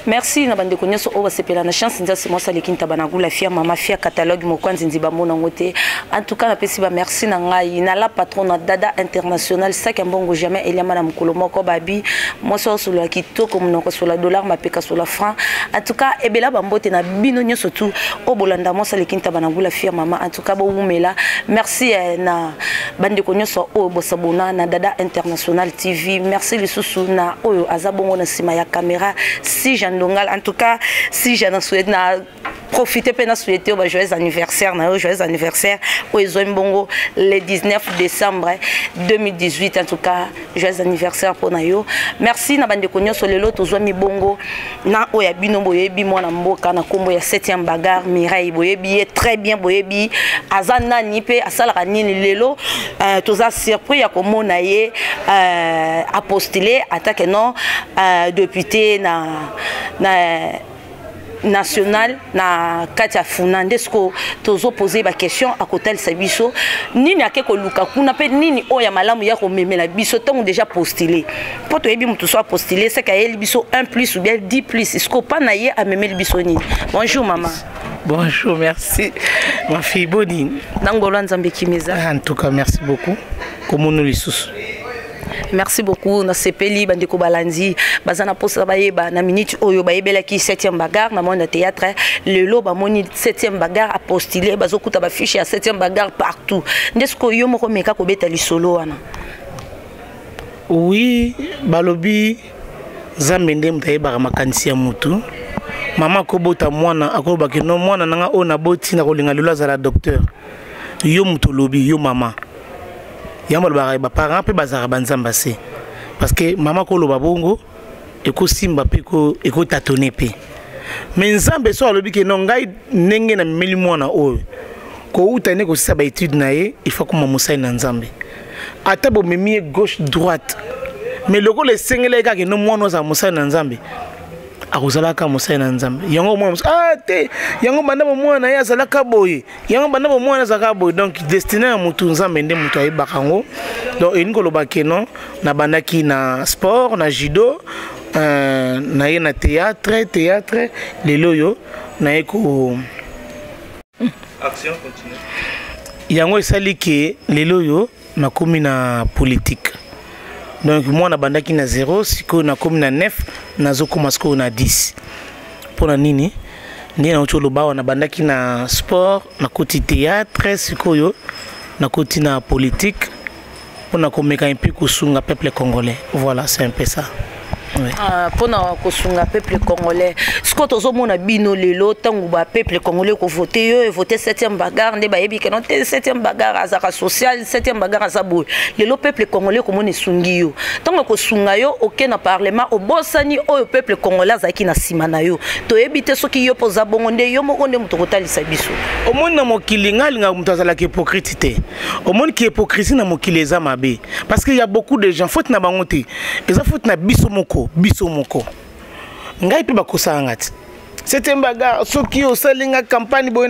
Merci na bande konyo so oba sepela na chance nza c'est moi ça lekinta banagula fia mama fia catalogue mo kwanzi nziba mona ngote. En tout cas na pesi ba merci na ngai na la patron na Dada International ça kambongo jamais eliama na mukolo moko babi moi so sur la kitoko monoko sur la dollar ma peka sur la franc. En tout cas ebela bambote na bino nyo surtout obolanda mo ça lekinta banagula fia mama en tout cas bo umela merci na bande konyo so obo sabona na Dada International TV merci les sous na oyo azabongo na sima ya caméra si en tout cas, si j'en souhaite profiter pour souhaiter un joyeux anniversaire, le 19 décembre 2018. En tout cas, joyeux anniversaire pour Nayo. Merci na bande konyo sur le lot aux mi bongo na oya bino boyebi mwana mboka na kombo ya 7e bagarre Mireille boyebi très bien boyebi azana nipe asala nini lelo toza surpris ya komona ye apostolé attaque non député national na Katia Funandesko tozo poser ba question à côté sabiso nini akeko luka kuna pe nini oya malamu ya ko memela biso tant déjà postulé pour to yebi mutu soit postulé c'est ka biso 1 plus ou bien 10 plus est-ce pas na ye a memel biso nini. Bonjour maman. Bonjour, merci ma fille Bodine Nangolo Nzambe Kimeza. En tout cas merci beaucoup comme nous les sous. Merci beaucoup na sepeli bandeko balandi bazana posa bayeba na minute oyo bayebela ki 7e bagarre na monde théâtre le lo ba moni 7e bagarre a postulé bazokuta ba fiche ya 7e bagarre partout ndesko yo moko meka ko beta lisolo wana. Oui balobi zambende mtayeba makanisi ya mutu mama ko bota mwana akoba ke no mwana nanga ona boti na kolinga lelo za la docteur yo mutu lobi yo mama yamol ba parents pe bazara banzamba se parce que mama ko loba bongo eko simba pe ko eko tatone pe mais nzambe so alobi ke no ngai nenge na meli mwana oyo ko utane ko sisa ba étude na ye il faut ko mamusai na nzambe ata bo memi gauche droite mais loko le sengele ka ke no mwana za musai na nzambe akozalaka musai na nzambe yango mwana te yango banda bo mwana ya zalaka boye yango banda bo mwana zaka boye donc destiné ya mutu nzambe nde mutu ayebaka ngo donc ini koloba ke non na bandaki na sport na judo na ye na théâtre lelo yo na ye ko action continue yango esali ke lelo yo na komi na politique. Donc moi na bandaki na 0 siko na komi na 9 nazo koma siko na 10 pona nini ndi na utolo bawa na bandaki na sport na koti théâtre siko yo na koti na politique pona komeka un peu kusunga peuple congolais. Voilà, c'est un peu ça. Oui. Pour na peuple congolais ce que tozo mona bino lelo tangu ba peuple congolais ko voter yo voter 7e bagarre nde ba yebi ke non 7e bagarre azaka social 7e bagarre azabo lelo peuple congolais ko mona sungi yo tangu ko sunga yo OK na parlement o bosani o peuple congolais azaki na sima na yo to yebite soki yo poza bongo nde yo moko nde muto kotalisa biso o mona mokili ngalinga mutazala ke hypocrite o mona ki hypocrisie na mokili eza mabe parce que il y a beaucoup de gens faute na bango te eza faute na biso moko ngai pe bakosa ngati c'était bagarre soki osalinga campagne boy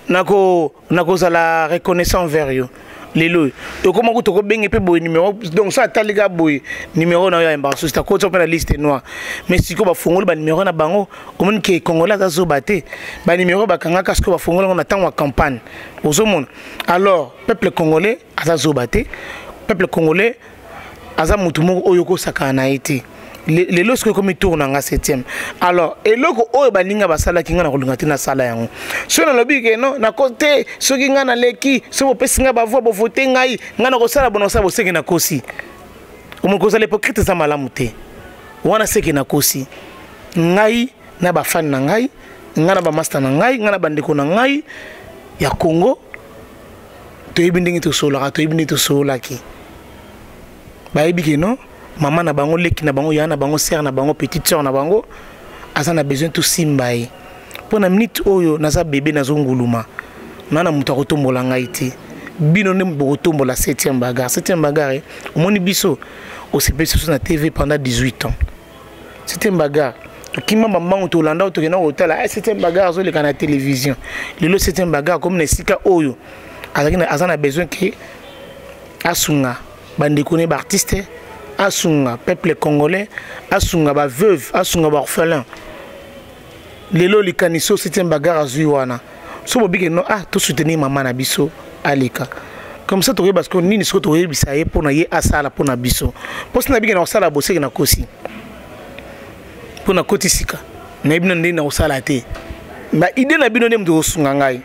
nako za la reconnaissance vers yo lelo to koma ko to benga pe boy numéro donc ça taliga boy numéro na yo emba so sta ko to na liste noire mais siko ba fongoli ba numéro na bango omoni ke congolais za zo baté ba numéro ba kanga kasko ba fongoli on attend wa campagne ozomona alors peuple congolais aza zo baté peuple congolais aza mutu moko oyo ko sakana été les lorsque comme tourne en 7e alors et loko oyo balinga basala kinga na kolunga tina sala yango so na lobi ke non na côté so kinga na leki so bo pesinga ba voix bo voter ngai nga na ko sala bono sa bo seki na kosi omo ko sala hypocrite za malamu te wana seki na kosi ngai na ba fan na ngai nga na ba master na ngai nga na bandeko na ngai ya Congo to yibindingi to sola to yibindi to sola ki bayebi ke non maman na bango leki na bango yana bango sœur na bango petite sœur na bango azana besoin tout simbaye pona minute oyo naza bébé nazo nguluma nana mutu akotombola ngai te bino ne bokotombola 7e bagarre omoni biso au CPC na TV pendant 18 ans 7e bagarre kima mamango to landa to kena hôtel 7e bagarre zo le kana télévision lelo 7e bagarre comme na sika oyo azana besoin que asunga bande connaît artiste asunga peuple congolais asunga ba veuve asunga ba orphelin lelo likaniso c'était bagarre azui wana so bobike no to soutenir maman na biso aleka comme ça to parce que nini so to yebisa ye pona ye asala pona biso poste na bike na osala boseki na kosi pona kotisika na ibina ndeni na osala te ba idée na bino ndem to sunga ngai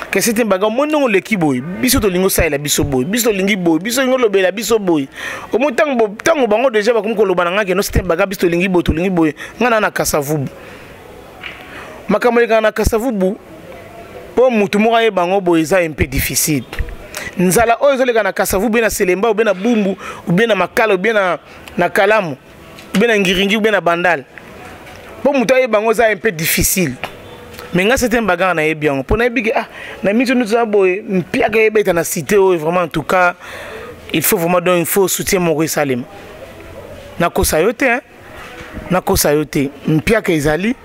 que c'était bagarre monongo leki boy biso to lingo sala biso boy biso lingi boy biso lingo lobela biso boy au moins tango bango déjà ba comme ko lobana ngaki no c'était bagarre biso to lingi boy ngana na kasavubu makamoleka na kasavubu po mutu moko ye bango boy eza un peu difficile nzala oyo ezoleka na kasavubu na selemba ou bien na bumbu ou bien na makala ou bien na kalamu ou bien na ngiringi ou bien na bandal po mutu ye bango eza un peu difficile. Mais nga c'est un bagarre na bien pour na bigi na mitu nous za boy mpia ka yebeta na cité vraiment en tout cas il faut vraiment donner il faut soutien Maurice Salem na kosayote na kosayote mpia ka ezali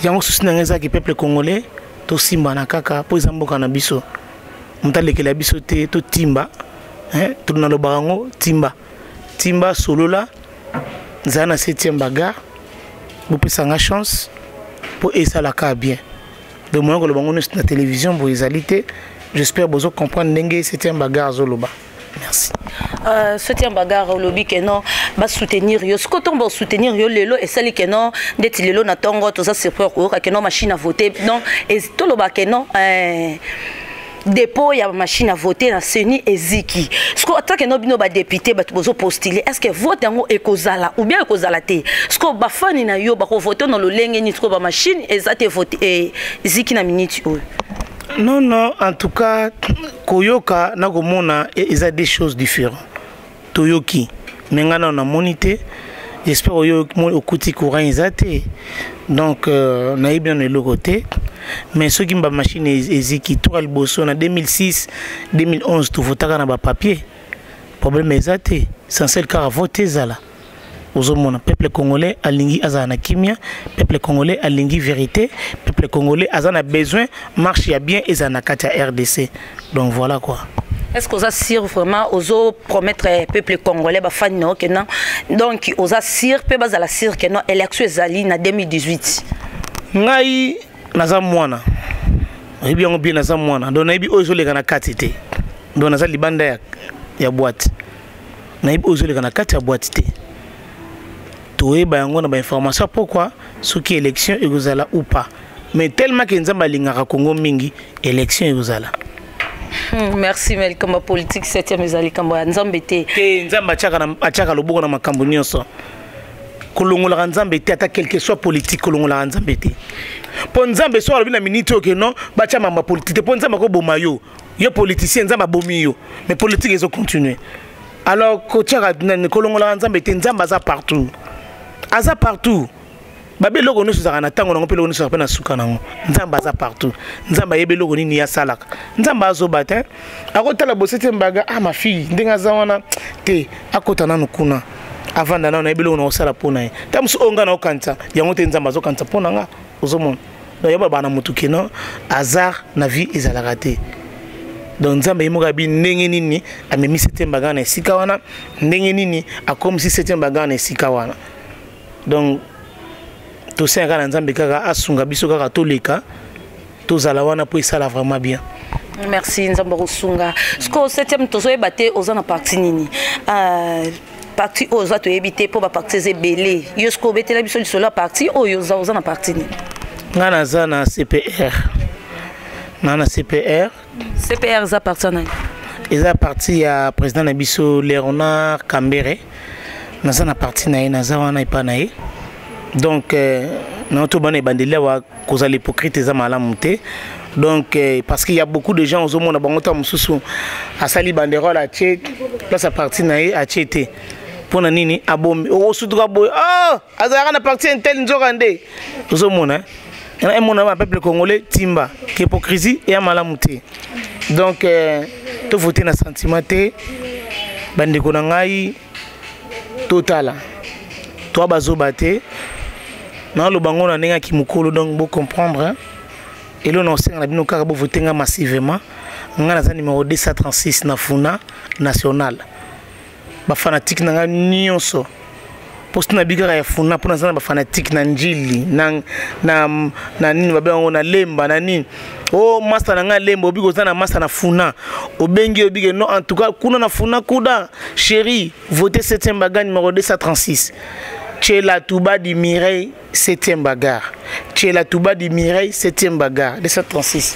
yango souci na ngeza ki peuple congolais to simba na kaka po ezamboka na biso mutalekela biso te to timba to na lobango timba solola za na 7e bagarre vous pesa nga chance pour ça la cas bien de moins que le bango na télévision pour égalité j'espère que vous comprendre ndenge c'était un bagarre zoloba merci c'était un bagarre lobby que non ba soutenir yo skoton ba soutenir yo lelo et sali que non ndeti lelo na tongo to ça c'est pour que non machine à voter non et to loba que non dépôt ya machine à voter na seni eziki sko atake no bino ba député ba bozo postuler est-ce que vote yango ekozala ou bien ekozala te sko ba fani na yo ba ko voter no lolenge ni sko ba machine ezate voter eziki na minute o non en tout cas koyoka na komona eza des choses différentes toyoki mengana na monité j'espère oyo okuti courant ezate donc na ibna no lokote. Mais ceux qui ont machine eziki tout al bosso en 2006 2011 tout votaka na ba papier problème ezate sans celle car voter zala ozomona peuple congolais alingi azana kimia peuple congolais alingi vérité peuple congolais azana besoin marche ya bien ezana kati ya RDC donc voilà quoi. Est-ce que vous assure vraiment aux promettre peuple congolais ba fan no que non donc aux assure pe bazala sire que non élection ezali na 2018 ngai naza mwana ebi yango bien naza mwana donc naibi oyo ezoleka na kati te donc naza libanda ya boîte naibi oyo ezoleka na kati ya boîte te toyeba yango na ba information pourquoi soki élection ekozala ou pas mais tellement que nzamba lingaka Congo mingi élection ekozala. Merci Melkamba politique 7e ezali kambo ya nzambe te nzamba achaka loboko na makambo nyonso kolongola nzambe te ata quelque soit politique kolongola nzambe te po nzambe so alobi na minute oke non bacha mama politique po nzamba ko boma yo politicien nzamba bomi yo mais politique ezo continuer alors ko tchaka kolongola nzambe te nzamba za partout babe logo no suzaka na tango na pelo no suzaka na suka nango nzamba za partout nzamba yebe logo nini ya salaka nzamba azobata akotala bosete mbaga ma fille ndenga za wana te akota nanu kuna avant d'ana na ebelo na osala pona ye tamsu onga na okanta yango te nzamba zo kanta pona nga ozomona donc yaba bana mutuke no hasard na vie ezalaka te donc nzamba yemoka bi ndenge nini amemi 7e bagarre na esika wana ndenge nini akomisi 7e bagarre na esika wana donc to senga na nzambe kaka asunga biso kaka toleka tozala wana po esala vraiment bien. Merci nzamba rusunga sko 7e tozoyeba te ozana parti nini parti oza to ebité pour ba parti zebele yosko betela biso lisolo parti oyo oza na parti ni ngana za na CPR na CPR za parti na eza parti ya président na biso Léonard Kambere na za na parti na na za wana ipana ye donc na to bana bandela wa koza l'hypocrite za malamu te donc parce qu'il y a beaucoup de gens aux monde bango ta mususu asali banderole a tché place à parti na ye a tché pour nini abomi o sutuka boy azara na parti intel nzokande ozomona na mona ba peuple congolais timba que hypocrisie et malamu te donc to voter na sentiment te bandeko na ngai totala to bazobate na lo bango na nenga ki mukolo donc bo comprendre et là on sait na bino kaka bo voter nga massivement nga na numéro 236 na funa national ba fanatique na nyonso poste na bigara ya funa pona zana ba fanatique na njili na nini babe na lemba na nini oh master na nga lemba obigo zana master na funa obengi obige non en tout cas kuna na funa kuda chérie votez 7e bagarre numéro 236 Tchela Touba di Mireille 7e bagarre Tchela Touba di Mireille 7e bagarre 236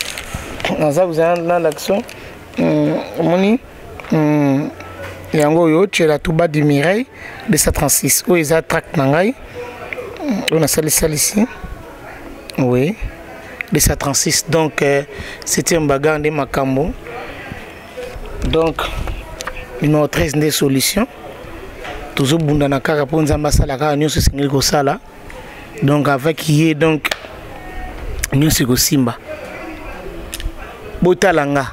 ça vous avez là l'action moni yango yo Tchela Touba di Mireille 236 où ils attractent nangai on a salé ici oui 236 donc c'était un bagarre de Makambo donc numéro 13 des solutions toujours bundana kaka pour nzamba sala ka nyonso singeli ko sala donc avec yé donc nyonso ko simba botalanga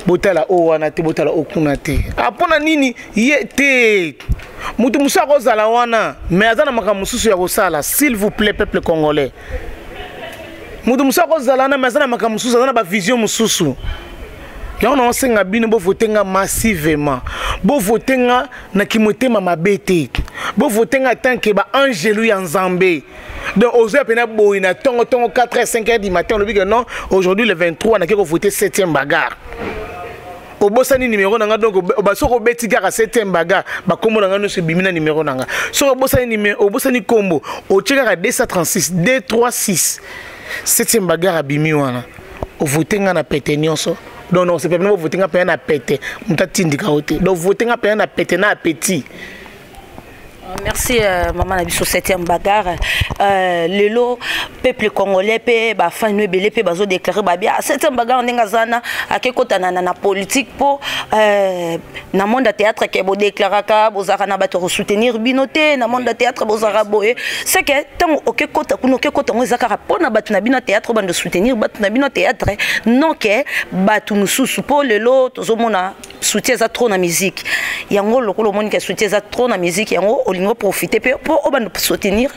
botala o wana te botala okuna te apona nini ye te mutu musa ko zala wana mais azana makamususu ya ko sala s'il vous plaît peuple congolais mutu musa ko zala na mais azana makamususu azana ba vision mususu ya on senga bino bo votenga massivement bo votenga na kimotema mabete bo votenga tanke ba angelu ya nzambe donc aux heures pena boina tongo 4h 5h du matin on dit que non aujourd'hui le 23 on a que voter 7e bagarre au bossani numéro nanga donc ba soko beti kaka 7e bagarre ba kombo nanga no se bimina numéro nanga soko bossani numéro au bossani kombo au tcheka 236 236 7e bagarre abimi wana au votenga na pete nyonso donc non c'est pas vraiment voter nga na pete muta tindika ote donc voter nga na pete na appétit. Merci maman Nabiso 7e bagarre lelo peuple congolais pe ba fan no belé pe bazo déclarer ba bien 7e bagarre ndenga zana akekota na politique po na monde théâtre ke bo déclaraka bozaka na bato soutenir binoté na monde théâtre bozaka boye c'est que tant okekota kuno okekota ngezaka rapona bato na bino théâtre bande soutenir bato na bino théâtre non ke bato mususu po lelo tozomona soutien za trop na musique yango lokolo moni ke soutien za trop na musique yango olingo profiter pour soutenir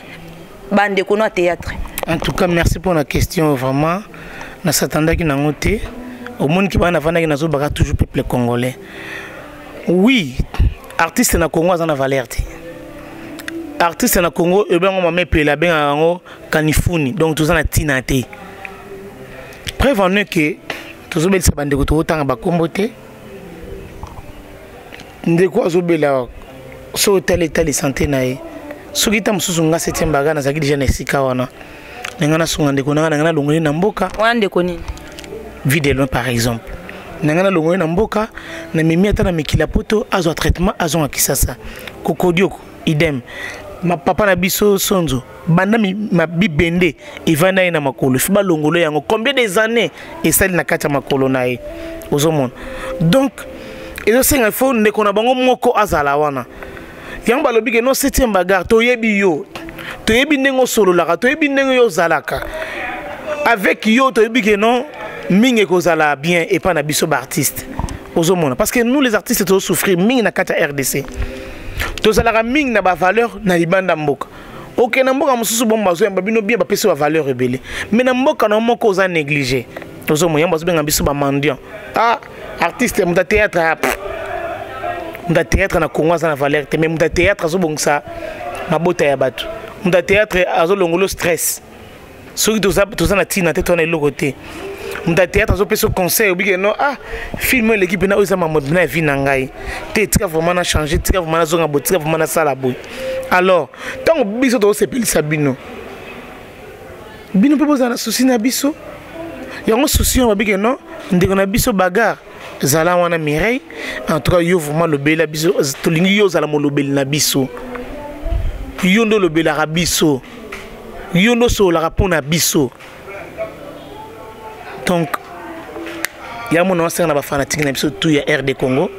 bande kono théâtre. En tout cas merci pour la question vraiment na s'attendait ki nangote au monde qui va na vana ki nazo baka toujours peuple congolais. Oui, artiste na Congo azana valeur te. Artiste na Congo e ben on m'a pela ben ngo kanifuni donc tout ça na tina te. Prévenez que tout ça bel sa bande ko to tanga ba kombote. Ndeko azobela so tel santé nae soki ta mususu nga 7e bagarre na zaki déjà na sika wana ngana sunga ndeko ngana longoli na mboka wande ko nini vidéo par exemple ngana longoli na mboka na mimi ata na mikila poto azo traitement azo akisasa kokodioko idem ma papa na biso sonzo banda ma bibende ivana na makolo fiba longolo yango combien des années et ça na kata makolo nae ozomona donc et donc il faut ndeko na bango moko azala wana yang balobi ke no 7e bagarre to yebi yo to yebi nengo solo la to yebi nengo yo zalaka avec yo to yebi ke non mingi ko zala bien et pas na biso ba artiste ozomona parce que nous les artistes to souffrir mingi na kata RDC to zalaka mingi na ba valeur na libanda mboka OK na mboka mususu bomba zo yamba bino bien ba pesa ba valeur rebelle mais na mboka na moko za négliger ozomona yamba zo benga biso ba mendiant ah artiste muta théâtre muta théâtre na Congo za na valeur te mais muta théâtre azo bongisa mabota ya bato muta théâtre azo longolo stress soki toza na tina te tona eloko te muta théâtre azo pesa conseil obike non ah film l'équipe na oza mamod na vie na ngai te tika vraiment na changer tika vraiment na zonga bo tika vraiment na sala boy alors tant biso to sepelisa bino pe boza na souci na biso yango souci on obike non ndeko na biso bagarre zala wana Mireille en tout cas yo vraiment le bela biso to lingi yo zala mo le bel na biso yo ndo le bela rabiso yo ndo so la rapona biso donc ya mon ancien na ba fanatique na biso tout ya RD Congo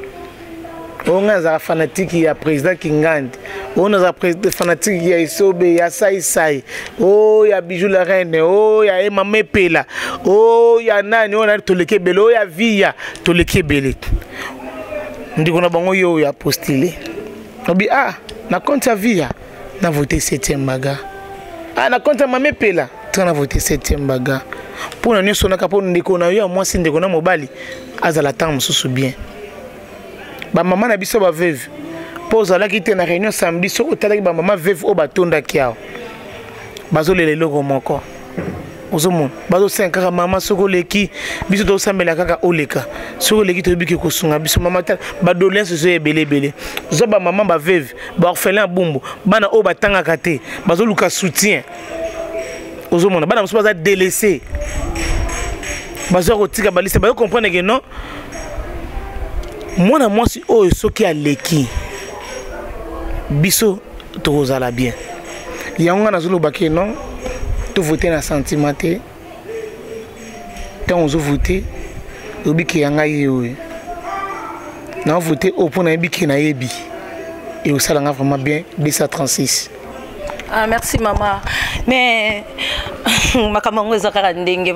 on a za fanatique ya président Kingandi on a za président fanatique ya Isobe ya Sai oh ya Bijou la reine oh ya Emma Pela oh ya nani on a toleke bele oh ya Via toleke bele ndiko na bango yo ya postulé obi ah na compte ya Via na voté 7e bagarre ah na compte ya Mame Pela tu na voté 7e bagarre pour na nyoso na kapo ndiko na yo moi si ndiko na mobali azala temps mususu bien ba maman na biso ba veuve pose la qui na réunion samedi so otala ba maman veuve o batonda kiao bazo lele loko moko ozomon bazo 5 kaka maman soko leki biso to sambela kaka oleka soko leki to biki ko sunga biso maman ta ba doléance zo ebele zo ba maman ba veuve ba orphelin bumbu bana o batanga kate bazo luka soutien ozomon bana muso baza délaissé bazo kotika balise bazo comprendre que non moi na moi si o soki aleki biso to ozala bien yanga na zolo baké non tout voter na sentiment te tant on voter obiki yanga yewe na voter au point na biki na yebi et au salanga vraiment bien 236. Ah, merci maman. Mais makamango ezaka ndenge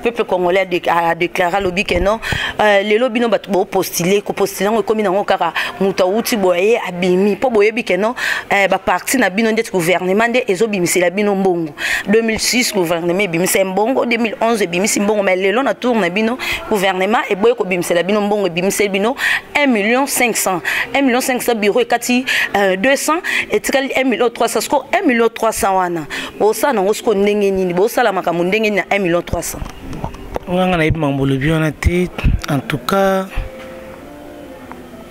peuple congolais a déclaré lobby que non les lobby no bat postuler ko postuler comme nango kaka muta uti boye abimi po boye bi que non ba parti na bino ndet gouvernement nde ezobimisi la bino mbongo 2006 gouvernement bimisi mbongo 2011 bimisi mbongo mais lelo na tour na bino gouvernement e boye ko bimisi la bino mbongo bimisi bino 1,5 million bureau ekati 200 et 1,3 million 1,3 million wana bosa na ngosko ndenge nini bosa la makambo ndenge na 1,3 million. Nganga na ibima mbolo biona te en tout cas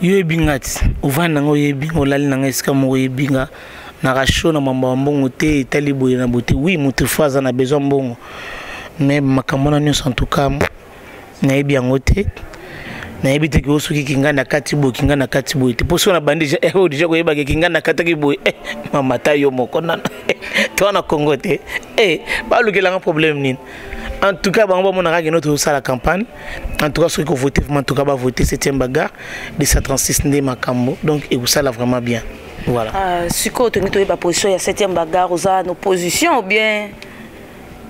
yo ebingati ovanda ngo yebi olali na ngeska mo yebinga na rasho na mamba mbongo te etali boye na bote oui mutu faza na besoin mbongo mais makambo na nyonso en tout cas na yebi yango te na yebi te ko soki kinga na kati boy te poso na bandi déjà ko yeba kinga na kati ki boy mama ta yo moko na to na Congo te ba lukela un problème nini. En tout cas, on a notre salle la campagne. En tout cas, ceux qui ont voté, en tout cas, va voter 7e bagarre de 136 de Makambo. Donc, et vous ça là vraiment bien. Voilà. Si vous avez une position, il y a 7e bagarre, vous avez une opposition ou bien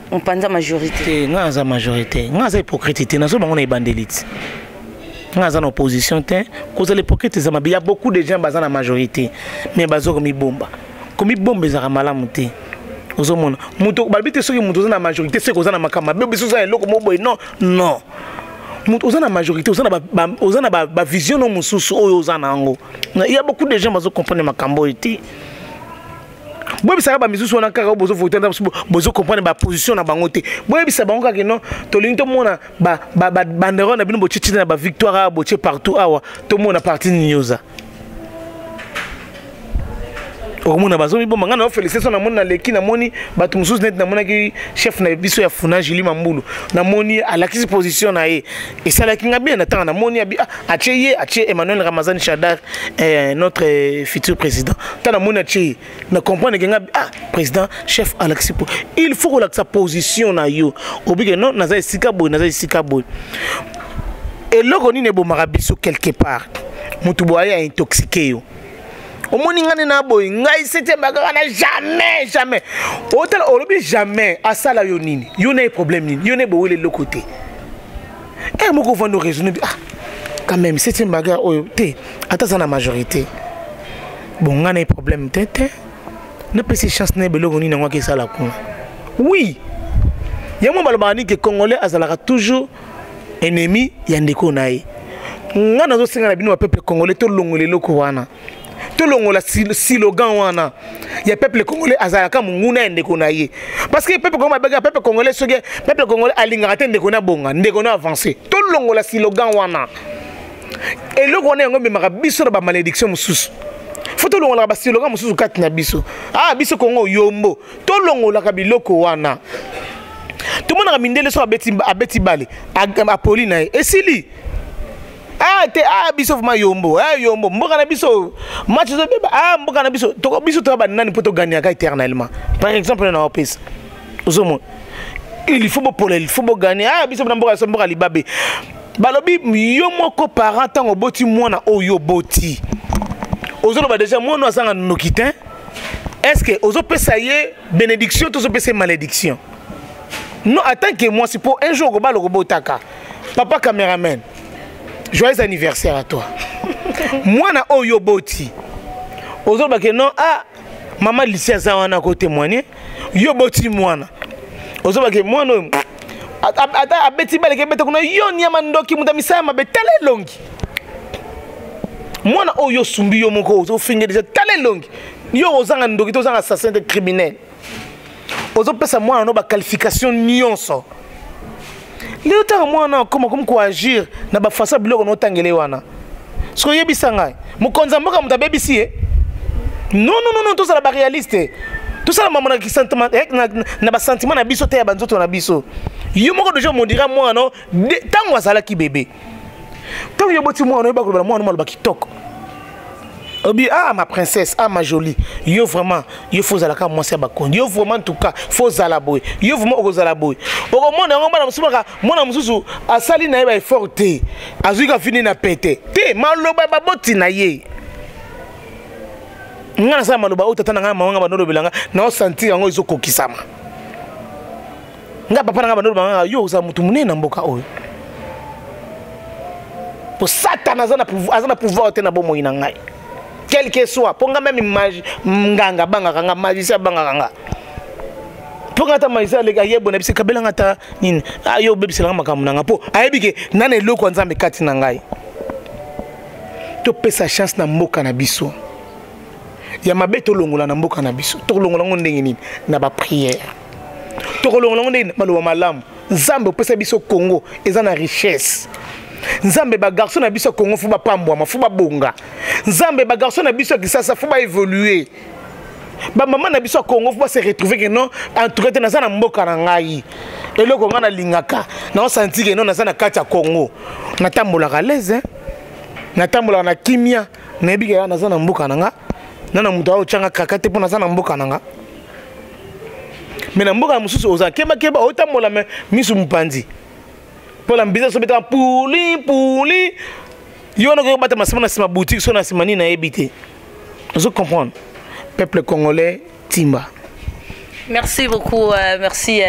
on pense à la majorité? Non, la majorité. Non, la hypocrite. Nous sommes en bandélite. Nous sommes en opposition. Cause de l'hypocrite, il y a beaucoup de gens dans la majorité. Mais ils sont comme bomba. Comme bomba, ils sont malamoutés. Ozomona muto balbite soki muto na majorité c'est ko za na makama bebe so za eloko moboy non muto za na majorité ozana ba vision no mususu oyo ozana ngo il y a beaucoup de gens bazo comprendre makambo ete bobi sa ba misusu na kaka bozo voter bozo comprendre ba position na bango te bobi sa bango kaka non to linto mona ba bandero na bino bo chichi na ba victoire bo che partout awa to mona parti nyoza au monde bazomi bon mangana félicitations na moni na leki na moni batu mususu net na mona ki chef na biso ya funa Julie Mambulu na moni à la position na e et ça la kinga bien na tanga na moni atie Emmanuel Ramazani Chadar notre futur président ta na moni atie na comprendre que président chef Alexis il faut que sa position na yo obike non na za sika boy et loko ni ne bo marabiso quelque part mutu boya intoxiqué yo au moins ngane na boy ngai 7e bagarre na jamais hôtel olobi jamais à ça la yonini yone problème nini yone bo le côté moko vando raisonner quand même 7e bagarre oyo te ata ça na majorité bon ngane problème te ne peut chance na beloko nini ngwa ke ça la kuna oui yamo balobani que congolais azalaka toujours ennemi ya ndeko nae ngana zo singa na bino peuple congolais to longole loko wana tout le slogan wana ya peuple congolais azalaka munguna ndeko na ye parce que peuple congolais peuple congolais alingaka ndeko na bonga ndeko na avancer tout le slogan wana et le wana ngo memaka biso na ba malédiction mususu faut tout le ba slogan mususu kati na biso biso Congo yombo tout le ka biloko wana tout le monde a mindele so abeti bale a Pauline et sili biso fuma yombo mboka na biso match zo beba mboka na biso to biso to ba nani poto gagner ka éternellement par exemple na opes ozomo il faut gagner biso na mboka libabe balobi yo moko parent tango boti mwana oyo boti ozolo ba déjà mwana asanga nokitin est-ce que ozo pesa ye bénédiction to zo pesa malédiction non attends que moi c'est pour un jour ba lo botaka papa caméraman. Joyeux anniversaire à toi. Moi na oyo boti. Ozo ba ke non maman lycée za wana ko témoigner. Yo boti mwana. Ozo ba ke mwana ata abeti bale ke beta kuna yo nyama ndoki muta misaya mabe tale longi mwana oyo sumbi yo moko zo finge déjà tale longi yo ozanga ndoki to zanga assassin de criminel ozo pesa mwana no ba qualification nyonso leo ta mwana comme ko agir na ba fasa biloko no tangele wana so yebisa ngai mukonza mboka muta bebisi non tout ça la réaliste tout ça la maman qui sentiment na ba sentiment na biso te ya banzoto na biso yo moko déjà mon dira moi non tango azala ki bébé tango yo boti moi no ba ko ba moi no ba kitoko obi ah ma princesse ah ma jolie yo vraiment yo faut zala ka moi c'est ba kon yo vraiment en tout cas faut zala boy yo vraiment o zala boy o mona ngomba na musumaka mona mususu asali na ba forte azuka fini na pete te maloba ba boti na ye ngana sa maloba utata na ngama ngaba no belanga na o sentir yango izo kokisama nga papa nga banolo banga yo za mutu munene na mboka oyo po satana azana pouvoir te na bomo ina ngai quel que soit ponga même image nganga banga kanga magicien banga kanga ponga ta magicien le gars yebo na bisi kabela ngata nini ayo bebisi langa makamu nanga po ayebike nana eloko nzambe kati na ngai to pesa chance na mboka na biso ya mabeto longola na mboka na biso to longola ndenge nini na ba prière tokolongo ndenge maloba malamu nzambe opesa biso Congo eza na richesse nzambe ba garçon na biso Congo fu ba pambwa fu ba bonga nzambe ba garçon na biso kisasa fu ba évoluer ba maman na biso Congo fu ba se retrouver que non en tout cas na sana mboka na ngai eloko ngana lingaka na senti que non na sana kati ya Congo na tambola ka l'aise na tambola na kimia na bika na sana mboka na nga na mutu ao changa kakate po na sana mboka na nga mais na mboka mususu oza keba otambola me misu mpandi pour la business obeta puli yo na ko bata masima na sima boutique so na sima ni na ebité vous comprendre peuple congolais timba. Merci beaucoup, merci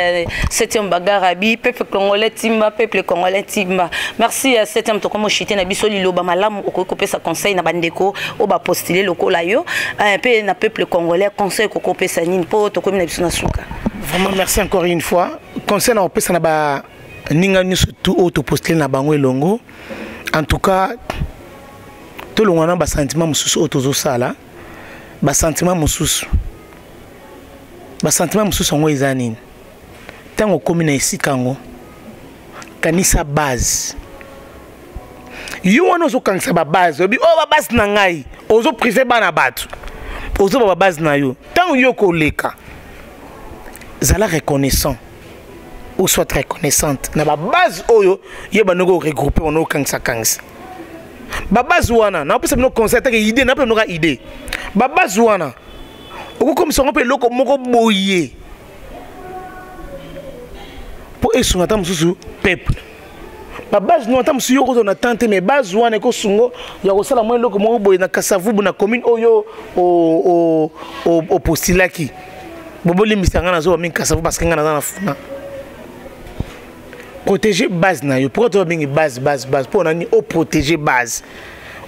7e Bagarabi, peuple congolais timba, peuple congolais timba. Merci 7e Tokomo Chité na biso liloba malamu okopé sa conseil na bandeko o ba postuler loko la yo pe na peuple congolais conseil okopé sa nini po tokomi na biso na suka. Vraiment merci encore une fois. Conseil na opesa na ba ninga ni surtout auto postuler na bango elongo. En tout cas to longana ba sentiment mususu otozo sala. Ba sentiment mususu basentiment mususu ngo ezanini tango komi na esikango kanisa base yo wana ozo kanisa ba base obi o ba base na ngai ozo privé bana batu ozo ba base na yo tango yo koleka zala reconnaissant ou soit reconnaissante na ba base oyo ye banoko regrouper ono kanisa ba base wana na opesa no concert ke idée na pe no ka idée ba base wana comme ça on peut loko moko boyer pour esunga tam susu peuple ba base no tam suyo ko na tante mais base wana ko sungo ya ko sala mo loko moko boyer na Kasavubu na commune oyo o postilaki boboli misanga na zo min Kasavubu parce que ngana na funa protéger base na yo pour to bingi base pour na ni o protéger base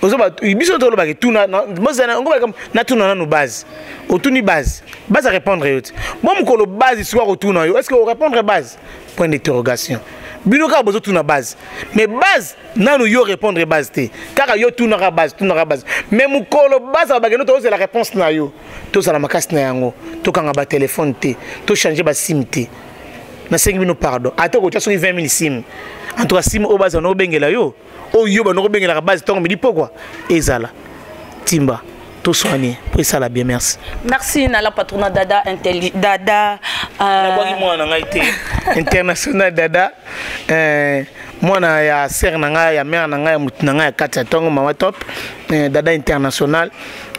ozoba biso to loba ke tuna mozana ngoba comme na tuna na no base otuni base à répondre yote moi mukolo base soit retourna yo est-ce que on répondre base point d'interrogation bino ka bozo tuna base mais base nanu yo répondre base te car yo tuna base mais mukolo base ba bageno to la réponse na yo to sala makasi na yango to kanga ba téléphone te to changer ba sim te na 5 minutes pardon atoko tia so 20 000 sim en tout cas sim o base no bengela yo o yo ba no bengela base tongo midi pourquoi ezala timba tout soigné pour ça la bien merci na la patronat dada dada moi na ngaité international dada moi na ya ser na nga ya mère na nga ya mutu na nga ya kati tongo mama top dada international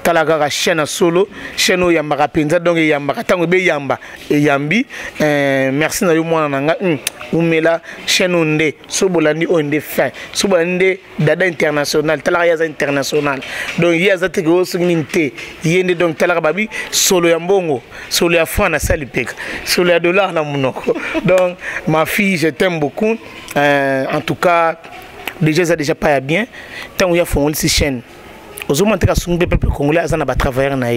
talaka chaîne solo chaîne yamba penza donc yamba tango be yamba yambi merci na yo mwana nanga umela chaîne onde sobolandi onde fin sobolandi dada international talaka yaza international donc yaza te go singinte yende donc talaka babi solo ya mbongo solo ya franc na salipeka solo ya dollar na munoko donc ma fille je t'aime beaucoup en tout cas déjà ça déjà pas bien tant il y a fond aussi chaîne aux hommes qui sont peuple congolais azana ba travailleurs na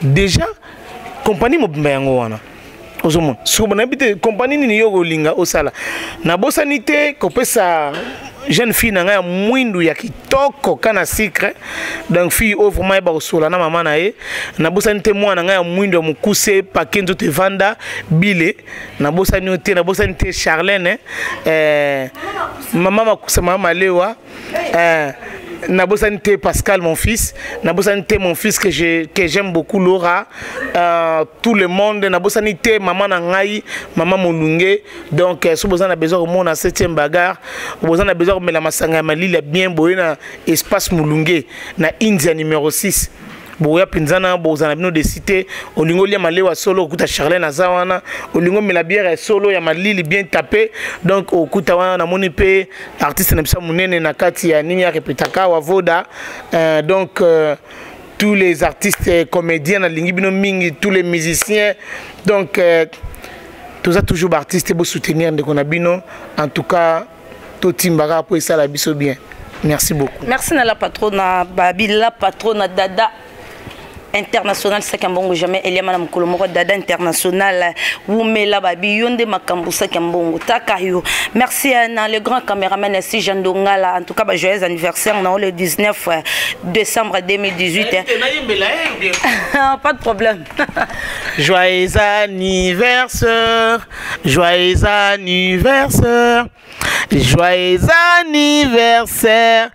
déjà compagnie mobimba yango wana ozomona so na bite compagnie ni yo golinga osala na bosanité ko pesa jeune fille na nga mwindu ya kitoko kana secret donc fille au vraiment ba osola na mama na ye na bosanité mwana nga ya mwindu ya mukuse pakenzo te vanda bile na bosanité Charlène maman makusa mama lewa na bosanité Pascal mon fils na bosanité mon fils que j'aime beaucoup Laura tout le monde na bosanité maman na ngai maman Molunge donc si vous avez besoin au monde à 7e bagarre vous avez besoin de la masanga malila bien boye na espace Molunge na India numéro 6 boya pinzana bozana bino de cité olingo lia malewa solo okuta Charlène azawana olingo mela bière solo ya malili bien tapé donc okuta wana na moni pe artiste na bisa munene na kati ya nini ya repetaka wa voda donc tous les artistes comédiens na lingi bino mingi tous les musiciens donc tout ça toujours artiste pour soutenir ndeko na bino en tout cas tout timbara pour ça la biso bien merci beaucoup merci na la patronne Babi la patronne Dada international sakambongo jamais eliama na mukolo moko Dada international wumela babi yonde makambu sakambongo takayo merci à le grand caméraman ici Jean Dongala en tout cas joyeux anniversaire le 19 décembre 2018 pas de problème joyeux anniversaire joyeux anniversaire joyeux anniversaire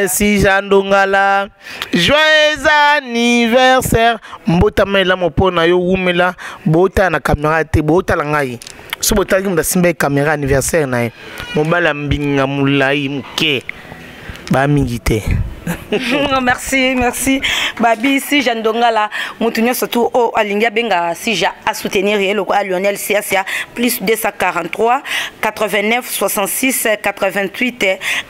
si Jean Dongala joyeux anniversaire mbota mela mopona yo wumela bota na caméra te bota la ngai so bota ki mda simba caméra anniversaire na mobala mbinga mulai muke ba mingi te merci Babi si Jean Dongala mutunyo surtout au alinga benga si ja à soutenir le quoi Lionel CSA plus 243 89 66 88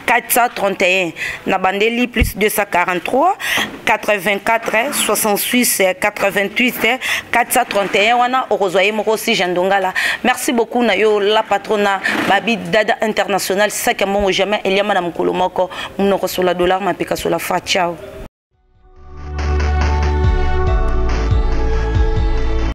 431 na bandeli plus 243 84 66 88 431 wana orozoye moko si Jean Dongala merci beaucoup na yo la patrona Babi Dada international ça que mon jamais eliama na mukolo moko munoko sur la dollar mapika sur la fa ciao.